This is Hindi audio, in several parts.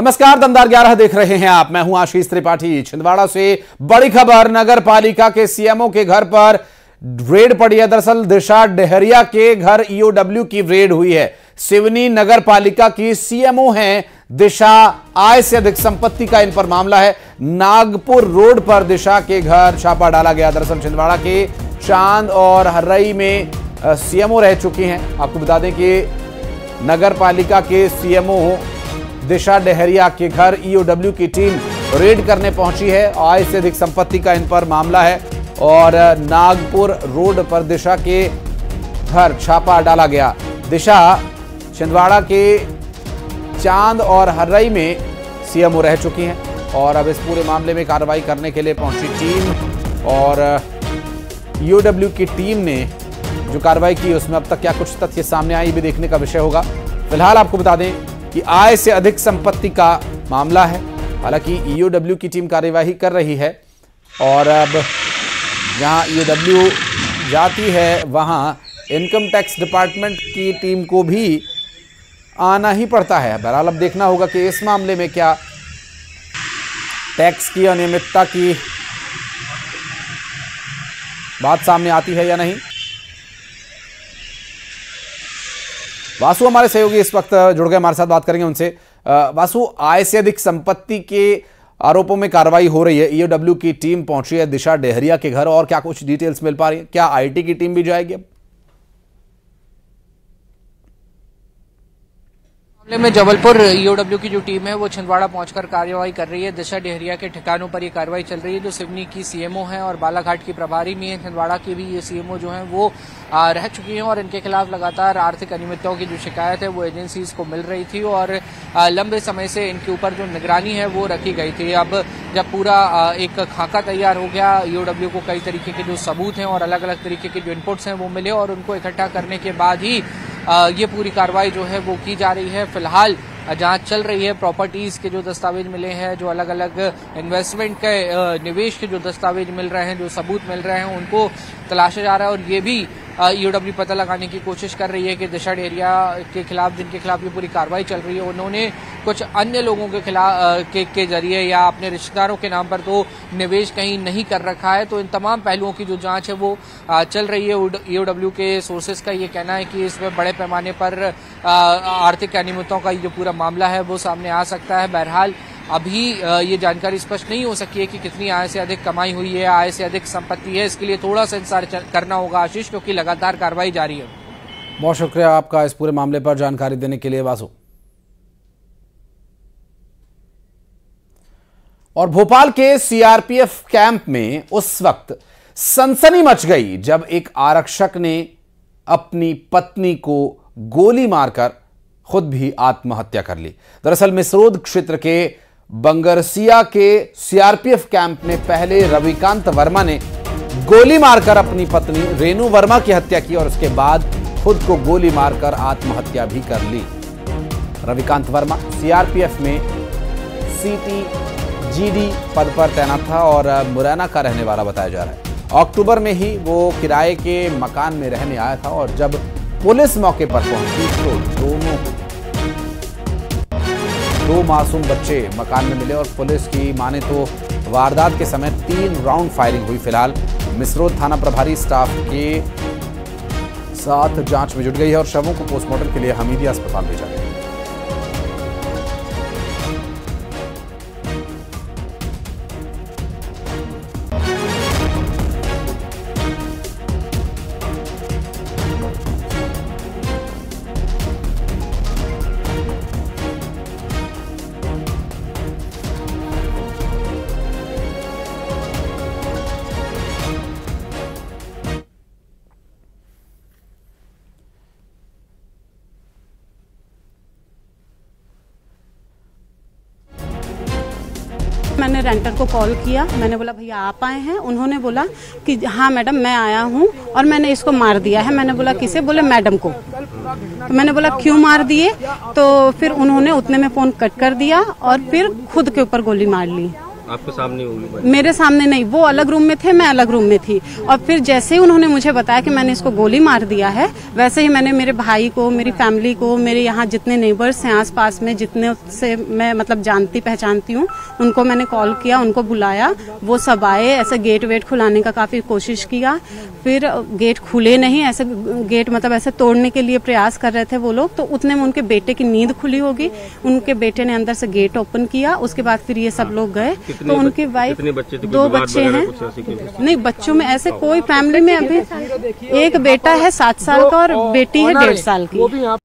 नमस्कार, दमदार 11 देख रहे हैं आप। मैं हूं आशीष त्रिपाठी। छिंदवाड़ा से बड़ी खबर, नगर पालिका के सीएमओ के घर पर रेड पड़ी है। दरअसल दिशा डेहरिया के घर ईओडब्ल्यू की रेड हुई है। सिवनी नगर पालिका की सीएमओ हैं दिशा। आय से अधिक संपत्ति का इन पर मामला है। नागपुर रोड पर दिशा के घर छापा डाला गया। दरअसल छिंदवाड़ा के चांद और हर्रई में सीएमओ रह चुकी हैं। आपको बता दें कि नगर पालिका के सीएमओ दिशा डेहरिया के घर ईओडब्ल्यू की टीम रेड करने पहुंची है। आय से अधिक संपत्ति का इन पर मामला है और नागपुर रोड पर दिशा के घर छापा डाला गया। दिशा छिंदवाड़ा के चांद और हर्रई में सीएमओ रह चुकी हैं और अब इस पूरे मामले में कार्रवाई करने के लिए पहुंची टीम और ईओडब्ल्यू की टीम ने जो कार्रवाई की उसमें अब तक क्या कुछ तथ्य सामने आए, ये भी देखने का विषय होगा। फिलहाल आपको बता दें कि आय से अधिक संपत्ति का मामला है। हालांकि ईओडब्ल्यू की टीम कार्यवाही कर रही है और अब जहां ईओडब्ल्यू जाती है वहां इनकम टैक्स डिपार्टमेंट की टीम को भी आना ही पड़ता है। बहरहाल अब देखना होगा कि इस मामले में क्या टैक्स की अनियमितता की बात सामने आती है या नहीं। वासु हमारे सहयोगी इस वक्त जुड़ गए, हमारे साथ बात करेंगे उनसे। वासु, आय से अधिक संपत्ति के आरोपों में कार्रवाई हो रही है। ईओडब्ल्यू की टीम पहुंची है दिशा डेहरिया के घर और क्या कुछ डिटेल्स मिल पा रही है? क्या आईटी की टीम भी जाएगी अब? मामले में जबलपुर ईओडब्ल्यू की जो टीम है वो छिंदवाड़ा पहुंचकर कार्रवाई कर रही है। दिशा डेहरिया के ठिकानों पर ये कार्रवाई चल रही है। जो सिवनी की सीएमओ है और बालाघाट की प्रभारी भी है, छिंदवाड़ा की भी ये सीएमओ जो है वो रह चुकी हैं और इनके खिलाफ लगातार आर्थिक अनियमितताओं की जो शिकायत है वो एजेंसीज को मिल रही थी और लंबे समय से इनके ऊपर जो निगरानी है वो रखी गई थी। अब जब पूरा एक खाका तैयार हो गया, ईओडब्ल्यू को कई तरीके के जो सबूत हैं और अलग अलग तरीके के जो इनपुट्स हैं वो मिले और उनको इकट्ठा करने के बाद ही ये पूरी कार्रवाई जो है वो की जा रही है। फिलहाल जांच चल रही है। प्रॉपर्टीज के जो दस्तावेज मिले हैं, जो अलग अलग इन्वेस्टमेंट के निवेश के जो दस्तावेज मिल रहे हैं, जो सबूत मिल रहे हैं, उनको तलाशा जा रहा है और ये भी ईओडब्ल्यू पता लगाने की कोशिश कर रही है कि दिशा डेहरिया के खिलाफ, जिनके खिलाफ ये पूरी कार्रवाई चल रही है, उन्होंने कुछ अन्य लोगों के खिलाफ के जरिए या अपने रिश्तेदारों के नाम पर तो निवेश कहीं नहीं कर रखा है। तो इन तमाम पहलुओं की जो जांच है वो चल रही है। ईओडब्ल्यू के सोर्सेज का ये कहना है कि इसमें बड़े पैमाने पर आर्थिक अनियमितताओं का जो पूरा मामला है वो सामने आ सकता है। बहरहाल अभी ये जानकारी स्पष्ट नहीं हो सकी है कि कितनी आय से अधिक कमाई हुई है, आय से अधिक संपत्ति है। इसके लिए थोड़ा सा इंतजार करना होगा आशीष, क्योंकि लगातार कार्रवाई जारी है। बहुत शुक्रिया आपका इस पूरे मामले पर जानकारी देने के लिए वासु। और भोपाल के सीआरपीएफ कैंप में उस वक्त सनसनी मच गई जब एक आरक्षक ने अपनी पत्नी को गोली मारकर खुद भी आत्महत्या कर ली। दरअसल मिसरोद क्षेत्र के बंगरसिया के सीआरपीएफ कैंप में पहले रविकांत वर्मा ने गोली मारकर अपनी पत्नी रेनू वर्मा की हत्या की और उसके बाद खुद को गोली मारकर आत्महत्या भी कर ली। रविकांत वर्मा सीआरपीएफ में सीटीजीडी पद पर तैनात था और मुरैना का रहने वाला बताया जा रहा है। अक्टूबर में ही वो किराए के मकान में रहने आया था और जब पुलिस मौके पर पहुंची तो दो मासूम बच्चे मकान में मिले और पुलिस की माने तो वारदात के समय 3 राउंड फायरिंग हुई। फिलहाल मिसरोद थाना प्रभारी स्टाफ के साथ जांच में जुट गई है और शवों को पोस्टमार्टम के लिए हमीदिया अस्पताल भेजा गया। मैंने रेंटर को कॉल किया, मैंने बोला भैया आप आए हैं? उन्होंने बोला कि हाँ मैडम मैं आया हूँ और मैंने इसको मार दिया है। मैंने बोला किसे? बोले मैडम को। तो मैंने बोला क्यों मार दिए? तो फिर उन्होंने उतने में फोन कट कर दिया और फिर खुद के ऊपर गोली मार ली। आपके सामने होगी? मेरे सामने नहीं, वो अलग रूम में थे, मैं अलग रूम में थी। और फिर जैसे ही उन्होंने मुझे बताया कि मैंने इसको गोली मार दिया है, वैसे ही मैंने मेरे भाई को, मेरी फैमिली को, मेरे यहाँ जितने नेबर्स हैं आसपास में, जितने से मैं मतलब जानती पहचानती हूँ, उनको मैंने कॉल किया, उनको बुलाया, वो सब आए। ऐसे गेट वेट खुलाने का काफी कोशिश किया, फिर गेट खुले नहीं, ऐसे गेट मतलब ऐसे तोड़ने के लिए प्रयास कर रहे थे वो लोग। तो उतने में उनके बेटे की नींद खुली होगी, उनके बेटे ने अंदर से गेट ओपन किया, उसके बाद फिर ये सब लोग गए। तो उनकी वाइफ, 2 बच्चे हैं। नहीं, बच्चों में ऐसे कोई फैमिली में अभी एक बेटा है 7 साल का और बेटी है 1.5 साल की।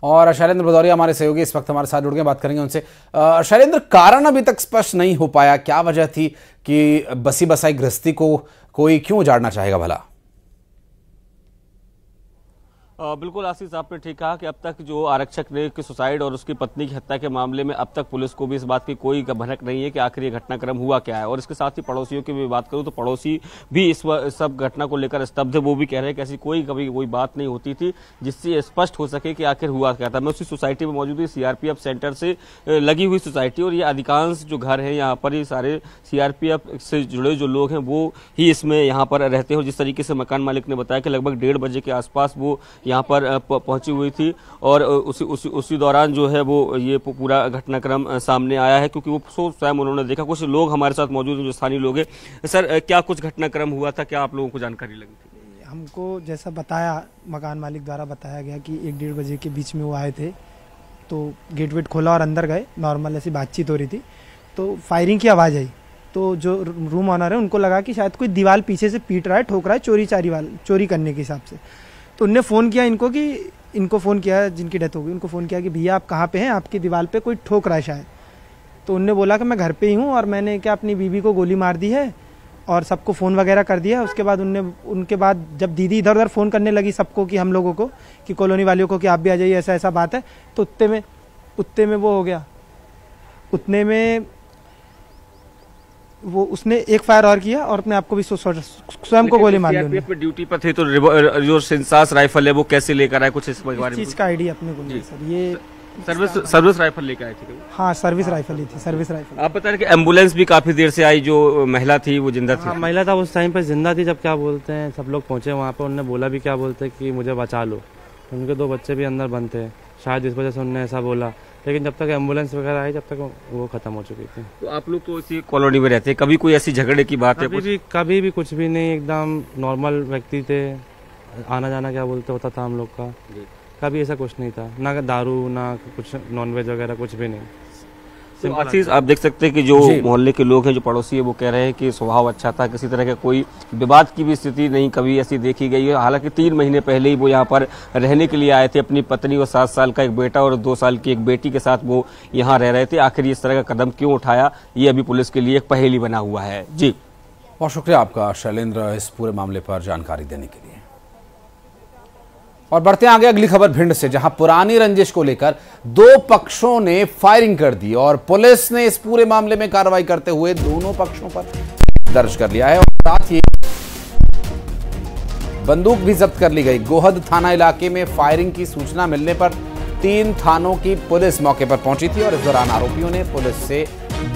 और शैलेंद्र भदौरिया हमारे सहयोगी इस वक्त हमारे साथ जुड़ गए, बात करेंगे उनसे। शैलेंद्र, कारण अभी तक स्पष्ट नहीं हो पाया, क्या वजह थी कि बसी बसाई गृहस्थी को कोई क्यों उजाड़ना चाहेगा भला? बिल्कुल आशीष, आपने ठीक कहा कि अब तक जो आरक्षक ने कि सुसाइड और उसकी पत्नी की हत्या के मामले में अब तक पुलिस को भी इस बात की कोई भनक नहीं है कि आखिर ये घटनाक्रम हुआ क्या है। और इसके साथ ही पड़ोसियों की भी बात करूं तो पड़ोसी भी इस सब घटना को लेकर स्तब्ध है। वो भी कह रहे हैं कि ऐसी कभी कोई बात नहीं होती थी जिससे स्पष्ट हो सके कि आखिर हुआ क्या था। मैं उसी सोसाइटी में मौजूद हूँ, सीआरपीएफ सेंटर से लगी हुई सोसाइटी, और ये अधिकांश जो घर है यहाँ पर ये सारे सीआरपीएफ से जुड़े जो लोग हैं वो ही इसमें यहाँ पर रहते हैं। जिस तरीके से मकान मालिक ने बताया कि लगभग 1:30 बजे के आसपास वो यहाँ पर पहुंची हुई थी, और उसी दौरान जो है वो ये पूरा घटनाक्रम सामने आया है, क्योंकि वो स्वयं उन्होंने देखा। कुछ लोग हमारे साथ मौजूद हैं जो स्थानीय लोग हैं। सर, क्या कुछ घटनाक्रम हुआ था, क्या आप लोगों को जानकारी लगी थी? हमको जैसा बताया, मकान मालिक द्वारा बताया गया कि 1-1:30 बजे के बीच में वो आए थे, तो गेट वेट खोला और अंदर गए। नॉर्मल ऐसी बातचीत हो रही थी, तो फायरिंग की आवाज़ आई। तो जो रूम ऑनर है उनको लगा कि शायद कोई दीवार पीछे से पीट रहा है, ठोक रहा है, चोरी करने के हिसाब से। तो उनने फ़ोन किया इनको फ़ोन किया, जिनकी डेथ हो गई, उनको फ़ोन किया कि भैया आप कहाँ पे हैं, आपकी दीवार पे कोई ठोक रहा है शायद। तो उनने बोला कि मैं घर पे ही हूँ और मैंने क्या अपनी बीवी को गोली मार दी है, और सबको फ़ोन वगैरह कर दिया। उसके बाद उनके बाद जब दीदी इधर उधर फ़ोन करने लगी सबको, कि हम लोगों को, कि कॉलोनी वालों को, कि आप भी आ जाइए, ऐसा ऐसा बात है, तो उतने में वो हो गया। उतने में वो उसने एक फायर और किया और अपने आप को भी स्वयं को गोली मार ली। सीआरपीएफ में ड्यूटी पर थे, तो जो सिंसास राइफल है वो कैसे लेकर आए, कुछ इस बारे में चीज का आइडिया अपने को नहीं सर। ये सर्विस राइफल लेकर आए थे? हाँ, सर्विस राइफल ही थी, सर्विस राइफल। आप बता रहे कि एम्बुलेंस भी काफी देर से आई, जो महिला थी वो जिंदा थी? महिला था उस टाइम पर जिंदा थी। जब क्या बोलते हैं सब लोग पहुंचे वहाँ पे, उन्होंने बोला भी क्या बोलते हैं कि मुझे बचा लो। उनके 2 बच्चे भी अंदर बंद थे, शायद इस वजह से उन्होंने ऐसा बोला। लेकिन जब तक एम्बुलेंस वगैरह आई, जब तक वो खत्म हो चुकी थी। तो आप लोग तो इसी कॉलोनी में रहते हैं, कभी कोई ऐसी झगड़े की बात है? कभी भी कुछ भी नहीं, एकदम नॉर्मल व्यक्ति थे, आना जाना क्या बोलते होता था हम लोग का। कभी ऐसा कुछ नहीं था, ना दारू ना कुछ नॉनवेज वगैरह, कुछ भी नहीं। तो आशीष, आप देख सकते हैं कि जो मोहल्ले के लोग हैं, जो पड़ोसी है, वो कह रहे हैं कि स्वभाव अच्छा था, किसी तरह का कोई विवाद की भी स्थिति नहीं कभी ऐसी देखी गई है। हालांकि 3 महीने पहले ही वो यहाँ पर रहने के लिए आए थे, अपनी पत्नी और 7 साल का एक बेटा और 2 साल की एक बेटी के साथ वो यहाँ रह रहे थे। आखिर इस तरह का कदम क्यों उठाया, ये अभी पुलिस के लिए एक पहेली बना हुआ है। जी, बहुत शुक्रिया आपका शैलेंद्र इस पूरे मामले पर जानकारी देने के लिए। और बढ़ते आगे अगली खबर भिंड से, जहां पुरानी रंजिश को लेकर 2 पक्षों ने फायरिंग कर दी और पुलिस ने इस पूरे मामले में कार्रवाई करते हुए दोनों पक्षों पर दर्ज कर लिया है और साथ ही बंदूक भी जब्त कर ली गई। गोहद थाना इलाके में फायरिंग की सूचना मिलने पर 3 थानों की पुलिस मौके पर पहुंची थी और इस दौरान आरोपियों ने पुलिस से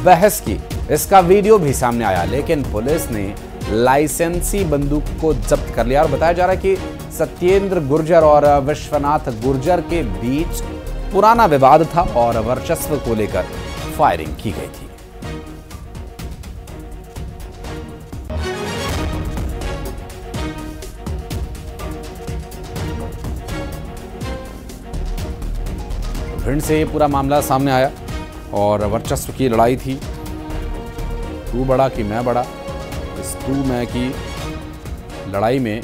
बहस की। इसका वीडियो भी सामने आया, लेकिन पुलिस ने लाइसेंसी बंदूक को जब्त कर लिया और बताया जा रहा है कि सत्येंद्र गुर्जर और विश्वनाथ गुर्जर के बीच पुराना विवाद था और वर्चस्व को लेकर फायरिंग की गई थी। भिंड से ये पूरा मामला सामने आया और वर्चस्व की लड़ाई थी। तू बड़ा कि मैं बड़ा, इस तू मैं की लड़ाई में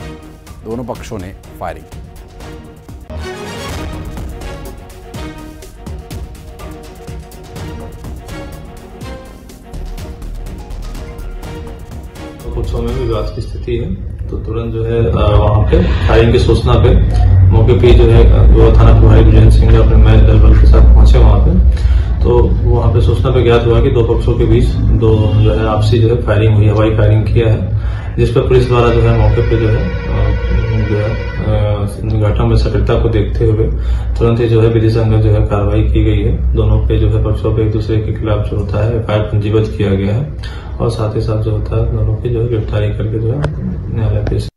दोनों पक्षों ने फायरिंग की। तो कुछ समय में विवाद की स्थिति है, तो तुरंत जो है वहाँ पे फायरिंग की सूचना पे मौके पे जो है गोवा थाना प्रभारी विजय सिंह अपने मैच दल बल के साथ पहुंचे वहाँ पे। तो वहाँ पे सूचना पे ज्ञात हुआ कि 2 पक्षों के बीच जो है आपसी जो है फायरिंग हुई, हवाई फायरिंग किया है, जिस पर पुलिस द्वारा जो है मौके पे जो है जो है घटना में सक्रियता को देखते हुए तुरंत ही जो है विधि संगत जो है कार्रवाई की गई है। दोनों पे जो है पक्षों पे एक दूसरे के खिलाफ जो होता है एफआईआर पंजीबद्ध किया गया है और साथ ही साथ जो होता है दोनों की जो है गिरफ्तारी करके जो है न्यायालय पेश।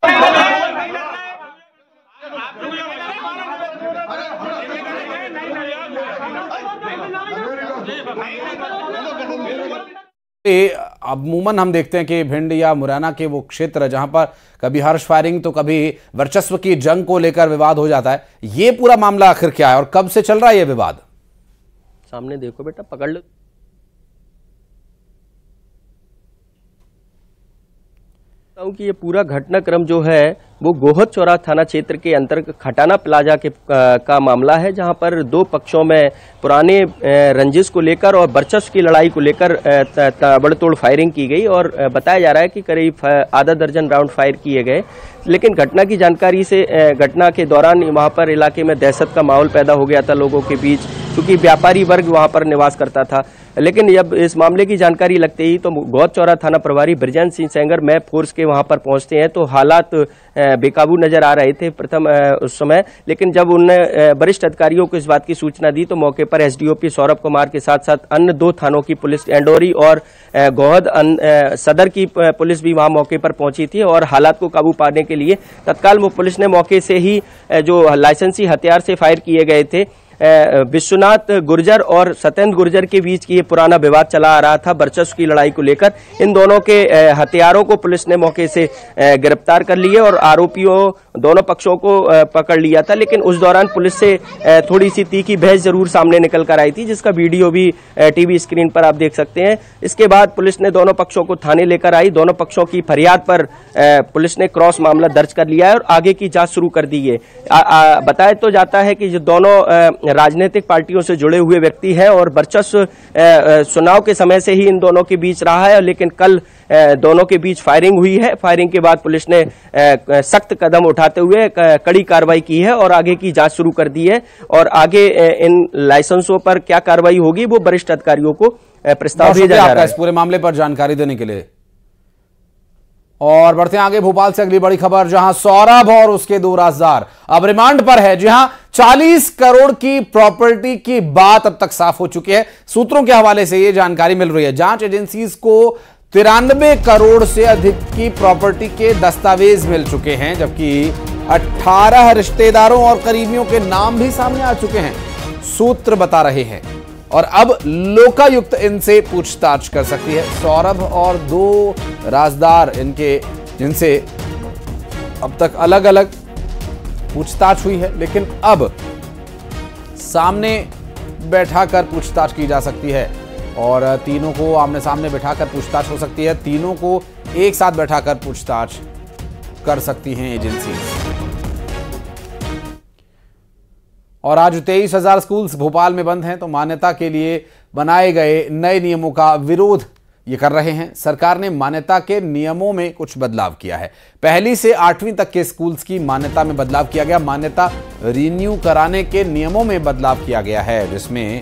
अमूमन हम देखते हैं कि भिंड या मुरैना के वो क्षेत्र जहां पर कभी हर्ष फायरिंग तो कभी वर्चस्व की जंग को लेकर विवाद हो जाता है। ये पूरा मामला आखिर क्या है और कब से चल रहा है ये विवाद? सामने देखो बेटा, पकड़ लो। कि ये पूरा घटनाक्रम जो है वो गोहद चौराहा थाना क्षेत्र के अंतर्गत खटाना प्लाजा का मामला है, जहां पर दो पक्षों में पुराने रंजिश को लेकर और वर्चस्व की लड़ाई को लेकर ताबड़तोड़ फायरिंग की गई और बताया जा रहा है कि करीब आधा दर्जन राउंड फायर किए गए। लेकिन घटना की जानकारी से घटना के दौरान वहां पर इलाके में दहशत का माहौल पैदा हो गया था लोगों के बीच, क्योंकि व्यापारी वर्ग वहां पर निवास करता था। लेकिन जब इस मामले की जानकारी लगते ही तो गोहद चौराहा थाना प्रभारी बृजेंद्र सिंह सेंगर मैप फोर्स के वहां पर पहुंचते हैं तो हालात बेकाबू नजर आ रहे थे प्रथम उस समय। लेकिन जब उनने वरिष्ठ अधिकारियों को इस बात की सूचना दी तो मौके पर एसडीओपी सौरभ कुमार के साथ साथ अन्य दो थानों की पुलिस एंडोरी और गोहद सदर की पुलिस भी वहां मौके पर पहुंची थी और हालात को काबू पाने के लिए तत्काल वो पुलिस ने मौके से ही जो लाइसेंसी हथियार से फायर किए गए थे विश्वनाथ गुर्जर और सत्येंद्र गुर्जर के बीच की ये पुराना विवाद चला आ रहा था वर्चस्व की लड़ाई को लेकर। इन दोनों के हथियारों को पुलिस ने मौके से गिरफ्तार कर लिए और आरोपियों दोनों पक्षों को पकड़ लिया था। लेकिन उस दौरान पुलिस से थोड़ी सी तीखी बहस जरूर सामने निकल कर आई थी, जिसका वीडियो भी टीवी स्क्रीन पर आप देख सकते हैं। इसके बाद पुलिस ने दोनों पक्षों को थाने लेकर आई। दोनों पक्षों की फरियाद पर पुलिस ने क्रॉस मामला दर्ज कर लिया है और आगे की जांच शुरू कर दी है। बताया तो जाता है कि जो दोनों राजनीतिक पार्टियों से जुड़े हुए व्यक्ति हैं और वर्चस्व चुनाव के समय से ही इन दोनों के बीच रहा है। लेकिन कल दोनों के बीच फायरिंग हुई है। फायरिंग के बाद पुलिस ने सख्त कदम उठाते हुए कड़ी कार्रवाई की है और आगे की जांच शुरू कर दी है और आगे इन लाइसेंसों पर क्या कार्रवाई होगी वो वरिष्ठ अधिकारियों को प्रस्ताव भेजा जा रहा है। इस पूरे मामले पर जानकारी देने के लिए और बढ़ते हैं आगे भोपाल से अगली बड़ी खबर, जहां सौरभ और उसके दो राजदार अब रिमांड पर है। जी हां, 40 करोड़ की प्रॉपर्टी की बात अब तक साफ हो चुकी है। सूत्रों के हवाले से यह जानकारी मिल रही है। जांच एजेंसीज को 93 करोड़ से अधिक की प्रॉपर्टी के दस्तावेज मिल चुके हैं, जबकि 18 रिश्तेदारों और करीबियों के नाम भी सामने आ चुके हैं, सूत्र बता रहे हैं। और अब लोकायुक्त इनसे पूछताछ कर सकती है। सौरभ और दो राजदार जिनसे अब तक अलग अलग पूछताछ हुई है, लेकिन अब सामने बैठाकर पूछताछ की जा सकती है और तीनों को आमने सामने बैठाकर पूछताछ हो सकती है। तीनों को एक साथ बैठाकर पूछताछ कर सकती हैं एजेंसी। और आज 23,000 स्कूल्स भोपाल में बंद हैं, तो मान्यता के लिए बनाए गए नए नियमों का विरोध ये कर रहे हैं। सरकार ने मान्यता के नियमों में कुछ बदलाव किया है। पहली से 8वीं तक के स्कूल्स की मान्यता में बदलाव किया गया। मान्यता रिन्यू कराने के नियमों में बदलाव किया गया है, जिसमें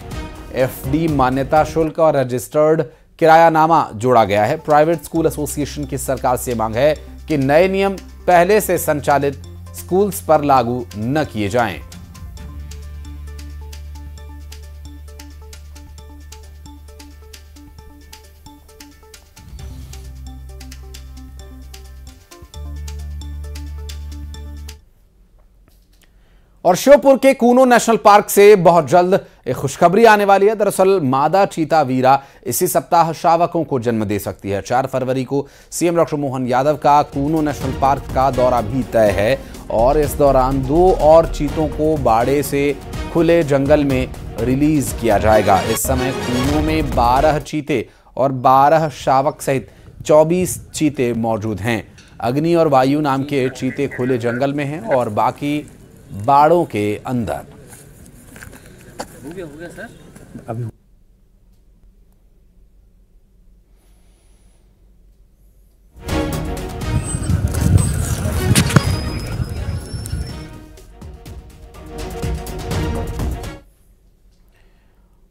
एफडी मान्यता शुल्क और रजिस्टर्ड किरायानामा जोड़ा गया है। प्राइवेट स्कूल एसोसिएशन की सरकार से मांग है कि नए नियम पहले से संचालित स्कूल्स पर लागू न किए जाएं। और श्योपुर के कूनो नेशनल पार्क से बहुत जल्द एक खुशखबरी आने वाली है। दरअसल मादा चीता वीरा इसी सप्ताह शावकों को जन्म दे सकती है। 4 फरवरी को सीएम डॉक्टर मोहन यादव का कूनो नेशनल पार्क का दौरा भी तय है और इस दौरान 2 और चीतों को बाड़े से खुले जंगल में रिलीज किया जाएगा। इस समय कूनो में 12 चीते और 12 शावक सहित 24 चीते मौजूद हैं। अग्नि और वायु नाम के चीते खुले जंगल में हैं और बाकी बाड़ों के अंदर। हो गया सर अभी।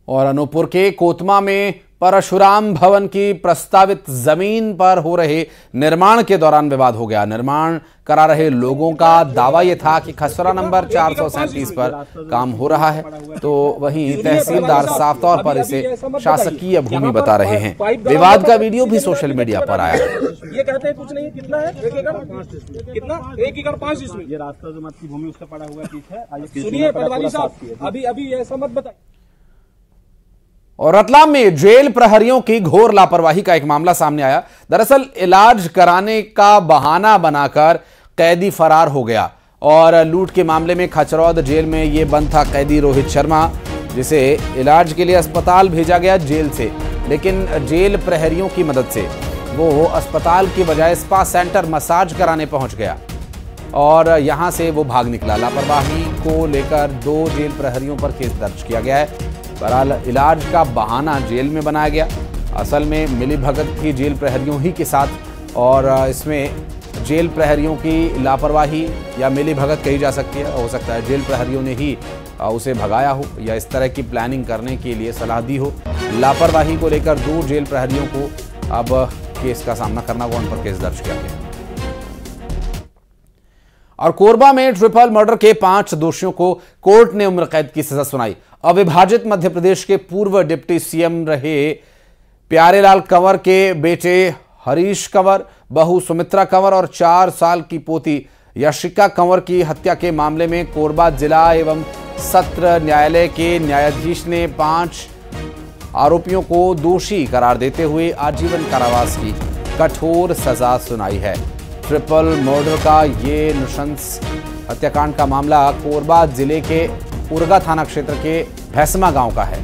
और अनूपपुर के कोतमा में परशुराम भवन की प्रस्तावित जमीन पर हो रहे निर्माण के दौरान विवाद हो गया। निर्माण करा रहे लोगों का दावा यह था कि खसरा नंबर 437 पर काम हो रहा है, तो वहीं तहसीलदार साफ तौर पर इसे शासकीय भूमि बता रहे हैं। विवाद का वीडियो भी सोशल मीडिया पर आया है। ये कहते हैं कुछ नहीं, कितना है 1 एकड़, कितना 1 एकड़ 5 इसमें। ये रास्ता जो मत की भूमि उसका पड़ा हुआ है। सुनिए पटवारी साहब, अभी ऐसा मत बताइए। और रतलाम में जेल प्रहरियों की घोर लापरवाही का एक मामला सामने आया। दरअसल इलाज कराने का बहाना बनाकर कैदी फरार हो गया और लूट के मामले में खचरौद जेल में यह बंद था कैदी रोहित शर्मा, जिसे इलाज के लिए अस्पताल भेजा गया जेल से, लेकिन जेल प्रहरियों की मदद से वो अस्पताल की बजाय स्पा सेंटर मसाज कराने पहुंच गया और यहां से वो भाग निकला। लापरवाही को लेकर 2 जेल प्रहरियों पर केस दर्ज किया गया है। बहरहाल इलाज का बहाना जेल में बनाया गया। असल में मिलीभगत थी जेल प्रहरियों ही के साथ और इसमें जेल प्रहरियों की लापरवाही या मिलीभगत कही जा सकती है। हो सकता है जेल प्रहरियों ने ही उसे भगाया हो या इस तरह की प्लानिंग करने के लिए सलाह दी हो। लापरवाही को लेकर 2 जेल प्रहरियों को अब केस का सामना करना हुआ, उन पर केस दर्ज किया गया। और कोरबा में ट्रिपल मर्डर के 5 दोषियों को कोर्ट ने उम्र कैद की सजा सुनाई। अविभाजित मध्य प्रदेश के पूर्व डिप्टी सीएम रहे प्यारेलाल कंवर के बेटे हरीश कंवर, बहू सुमित्रा कंवर और 4 साल की पोती यशिका कंवर की हत्या के मामले में कोरबा जिला एवं सत्र न्यायालय के न्यायाधीश ने 5 आरोपियों को दोषी करार देते हुए आजीवन कारावास की कठोर सजा सुनाई है। ट्रिपल मर्डर का ये नृशंस हत्याकांड का मामला कोरबा जिले के उरगा थाना क्षेत्र के भैसमा गांव का है।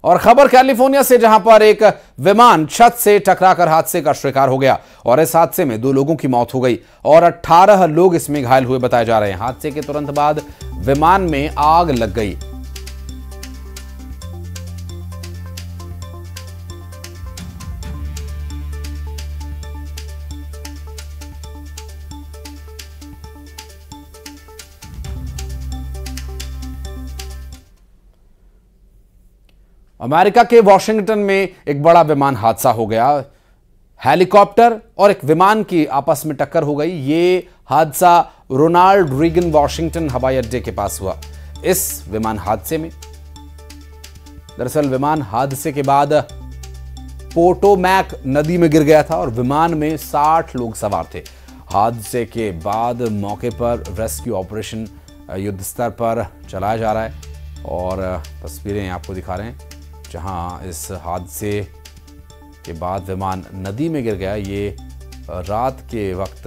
और खबर कैलिफोर्निया से, जहां पर एक विमान छत से टकराकर हादसे का शिकार हो गया और इस हादसे में 2 लोगों की मौत हो गई और 18 लोग इसमें घायल हुए बताए जा रहे हैं। हादसे के तुरंत बाद विमान में आग लग गई। अमेरिका के वॉशिंगटन में एक बड़ा विमान हादसा हो गया। हेलीकॉप्टर और एक विमान की आपस में टक्कर हो गई। ये हादसा रोनाल्ड रीगन वॉशिंगटन हवाई अड्डे के पास हुआ। इस विमान हादसे में दरअसल विमान हादसे के बाद पोटोमैक नदी में गिर गया था और विमान में 60 लोग सवार थे। हादसे के बाद मौके पर रेस्क्यू ऑपरेशन युद्ध स्तर पर चलाया जा रहा है और तस्वीरें आपको दिखा रहे हैं जहां इस हादसे के बाद विमान नदी में गिर गया। ये रात के वक्त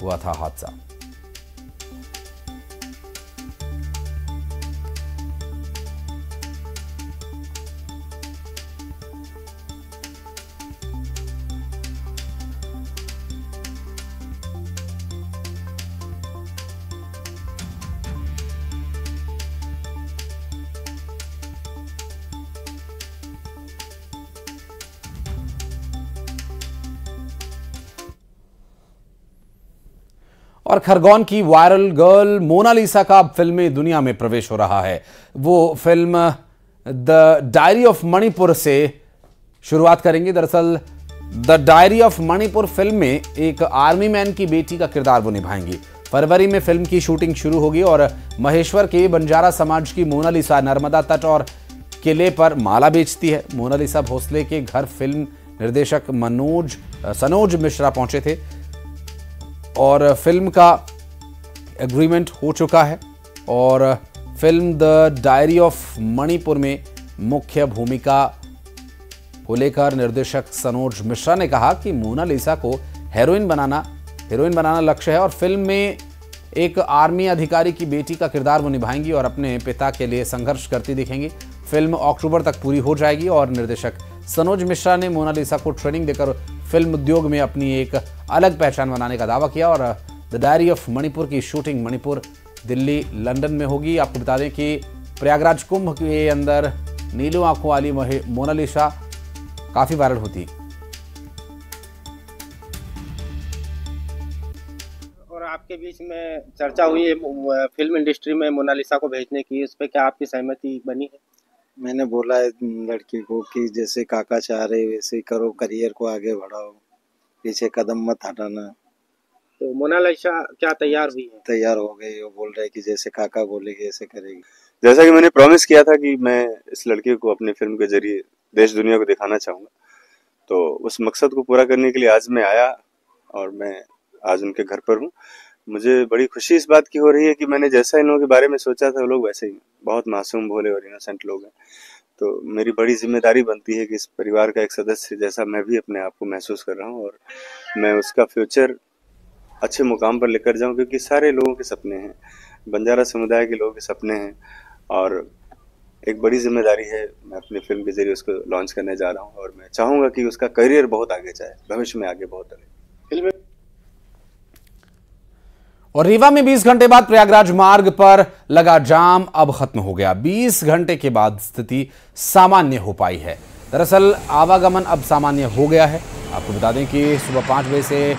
हुआ था हादसा। और खरगोन की वायरल गर्ल मोनालिसा का अब फिल्मी दुनिया में प्रवेश हो रहा है। वो film the diary of Manipur से शुरुआत करेंगे। दरअसल the diary of Manipur film में एक आर्मी मैन की बेटी का किरदार वो निभाएंगी। फरवरी में फिल्म की शूटिंग शुरू होगी और महेश्वर के बंजारा समाज की मोनालिसा नर्मदा तट और किले पर माला बेचती है। मोनालिसा भोसले के घर फिल्म निर्देशक सनोज मिश्रा पहुंचे थे और फिल्म का एग्रीमेंट हो चुका है और film the diary of Manipur में मुख्य भूमिका को लेकर निर्देशक सनोज मिश्रा ने कहा कि मोनालिसा को हीरोइन बनाना लक्ष्य है और फिल्म में एक आर्मी अधिकारी की बेटी का किरदार वो निभाएंगी और अपने पिता के लिए संघर्ष करती दिखेंगी। फिल्म अक्टूबर तक पूरी हो जाएगी और निर्देशक सनोज मिश्रा ने मोनालिसा को ट्रेनिंग देकर फिल्म उद्योग में अपनी एक अलग पहचान बनाने का दावा किया और द डायरी ऑफ मणिपुर की शूटिंग मणिपुर, दिल्ली, लंदन में होगी। आपको बता दें कि प्रयागराज कुंभ के अंदर नीलू आंखों वाली मोनालिसा काफी वायरल होती। और आपके बीच में चर्चा हुई है फिल्म इंडस्ट्री में मोनालिसा को भेजने की, उस पर क्या आपकी सहमति बनी है? मैंने बोला है लड़की को कि जैसे काका चाह रहे वैसे ही करो, करियर को आगे बढ़ाओ, पीछे कदम मत हटाना। तो मोनालिसा क्या तैयार हुई है? तैयार हो गई, वो बोल रहे कि जैसे काका बोलेगी ऐसे करेगी। जैसा कि मैंने प्रॉमिस किया था कि मैं इस लड़की को अपनी फिल्म के जरिए देश दुनिया को दिखाना चाहूँगा, तो उस मकसद को पूरा करने के लिए आज मैं आया और मैं आज उनके घर पर हूँ। मुझे बड़ी खुशी इस बात की हो रही है कि मैंने जैसा इन लोगों के बारे में सोचा था वो लोग वैसे ही बहुत मासूम, भोले और इनोसेंट लोग हैं। तो मेरी बड़ी जिम्मेदारी बनती है कि इस परिवार का एक सदस्य जैसा मैं भी अपने आप को महसूस कर रहा हूँ और मैं उसका फ्यूचर अच्छे मुकाम पर लेकर जाऊँ, क्योंकि सारे लोगों के सपने हैं, बंजारा समुदाय के लोगों के सपने हैं और एक बड़ी जिम्मेदारी है। मैं अपनी फिल्म के जरिए उसको लॉन्च करने जा रहा हूँ और मैं चाहूँगा कि उसका करियर बहुत आगे जाए, भविष्य में आगे बहुत आगे। और रीवा में 20 घंटे बाद प्रयागराज मार्ग पर लगा जाम अब खत्म हो गया। 20 घंटे के बाद स्थिति सामान्य हो पाई है। दरअसल आवागमन अब सामान्य हो गया है। आपको बता दें कि सुबह 5 बजे से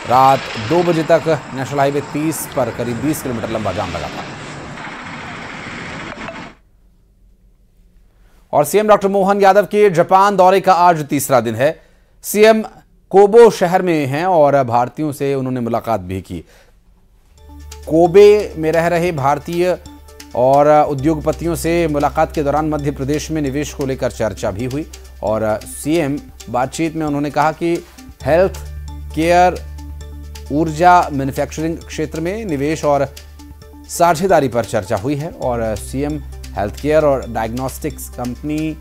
रात 2 बजे तक नेशनल हाईवे 30 पर करीब 20 किलोमीटर लंबा जाम लगा था। और सीएम डॉक्टर मोहन यादव के जापान दौरे का आज तीसरा दिन है। सीएम कोबे शहर में हैं और भारतीयों से उन्होंने मुलाकात भी की। कोबे में रह रहे भारतीय और उद्योगपतियों से मुलाकात के दौरान मध्य प्रदेश में निवेश को लेकर चर्चा भी हुई और सीएम बातचीत में उन्होंने कहा कि हेल्थ केयर, ऊर्जा, मैन्युफैक्चरिंग क्षेत्र में निवेश और साझेदारी पर चर्चा हुई है और सीएम हेल्थ केयर और डायग्नोस्टिक्स कंपनी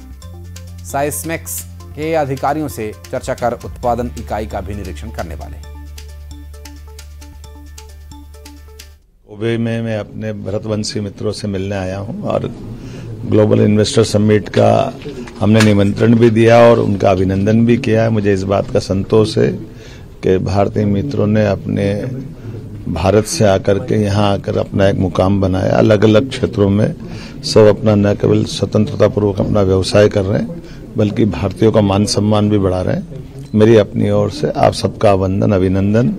साइस्मेक्स के अधिकारियों से चर्चा कर उत्पादन इकाई का भी निरीक्षण करने वाले हैं। कोबे में मैं अपने भरतवंशी मित्रों से मिलने आया हूं और ग्लोबल इन्वेस्टर समिट का हमने निमंत्रण भी दिया और उनका अभिनंदन भी किया है। मुझे इस बात का संतोष है कि भारतीय मित्रों ने अपने भारत से आकर के यहाँ आकर अपना एक मुकाम बनाया। अलग अलग क्षेत्रों में सब अपना न केवल स्वतंत्रता पूर्वक अपना व्यवसाय कर रहे हैं बल्कि भारतीयों का मान सम्मान भी बढ़ा रहे हैं। मेरी अपनी ओर से आप सबका वंदन, अभिनंदन।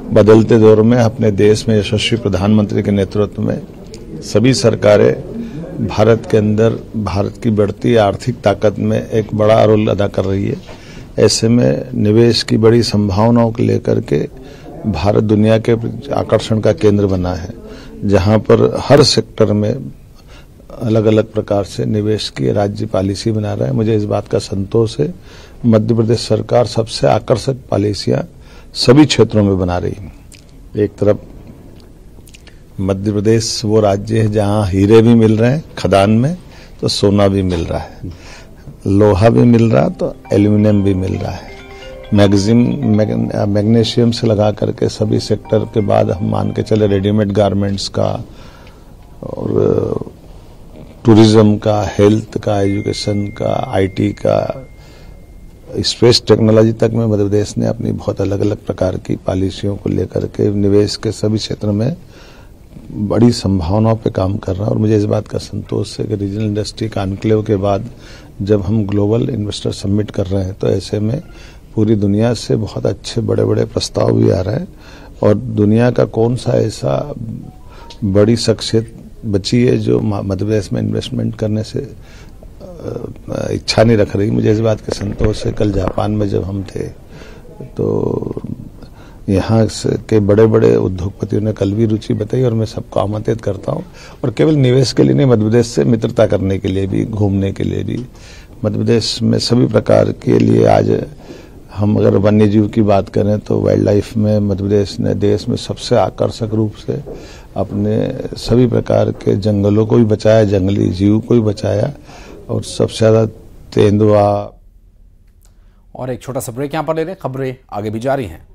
बदलते दौर में अपने देश में यशस्वी प्रधानमंत्री के नेतृत्व में सभी सरकारें भारत के अंदर भारत की बढ़ती आर्थिक ताकत में एक बड़ा रोल अदा कर रही है। ऐसे में निवेश की बड़ी संभावनाओं को लेकर के भारत दुनिया के आकर्षण का केंद्र बना है, जहां पर हर सेक्टर में अलग अलग प्रकार से निवेश की राज्य पॉलिसी बना रहा है। मुझे इस बात का संतोष है। मध्य प्रदेश सरकार सबसे आकर्षक पॉलिसियां सभी क्षेत्रों में बना रही है। एक तरफ मध्य प्रदेश वो राज्य है जहां हीरे भी मिल रहे हैं खदान में, तो सोना भी मिल रहा है, लोहा भी मिल रहा है, तो एल्यूमिनियम भी मिल रहा है। मैग्नीशियम से लगा करके सभी सेक्टर के बाद हम मान के चले रेडीमेड गारमेंट्स का और टूरिज्म का, हेल्थ का, एजुकेशन का, आईटी का, स्पेस टेक्नोलॉजी तक में मध्य प्रदेश ने अपनी बहुत अलग अलग प्रकार की पॉलिसियों को लेकर के निवेश के सभी क्षेत्र में बड़ी संभावनाओं पे काम कर रहा है। और मुझे इस बात का संतोष है कि रीजनल इंडस्ट्री कॉन्क्लेव के बाद जब हम ग्लोबल इन्वेस्टर समिट कर रहे हैं तो ऐसे में पूरी दुनिया से बहुत अच्छे बड़े बड़े प्रस्ताव भी आ रहे हैं और दुनिया का कौन सा ऐसा बड़ी शख्सियत बची है जो मध्य प्रदेश में इन्वेस्टमेंट करने से इच्छा नहीं रख रही। मुझे इस बात का संतोष है। कल जापान में जब हम थे तो यहाँ के बड़े बड़े उद्योगपतियों ने कल भी रुचि बताई और मैं सबको आमंत्रित करता हूँ। और केवल निवेश के लिए नहीं, मध्य प्रदेश से मित्रता करने के लिए भी, घूमने के लिए भी। मध्य प्रदेश में सभी प्रकार के लिए आज हम अगर वन्य जीव की बात करें तो वाइल्ड लाइफ में मध्य प्रदेश ने देश में सबसे आकर्षक रूप से अपने सभी प्रकार के जंगलों को भी बचाया, जंगली जीव को भी बचाया और सबसे ज्यादा तेंदुआ। और एक छोटा सा ब्रेक यहां पर ले रहे हैं, खबरें आगे भी जारी हैं।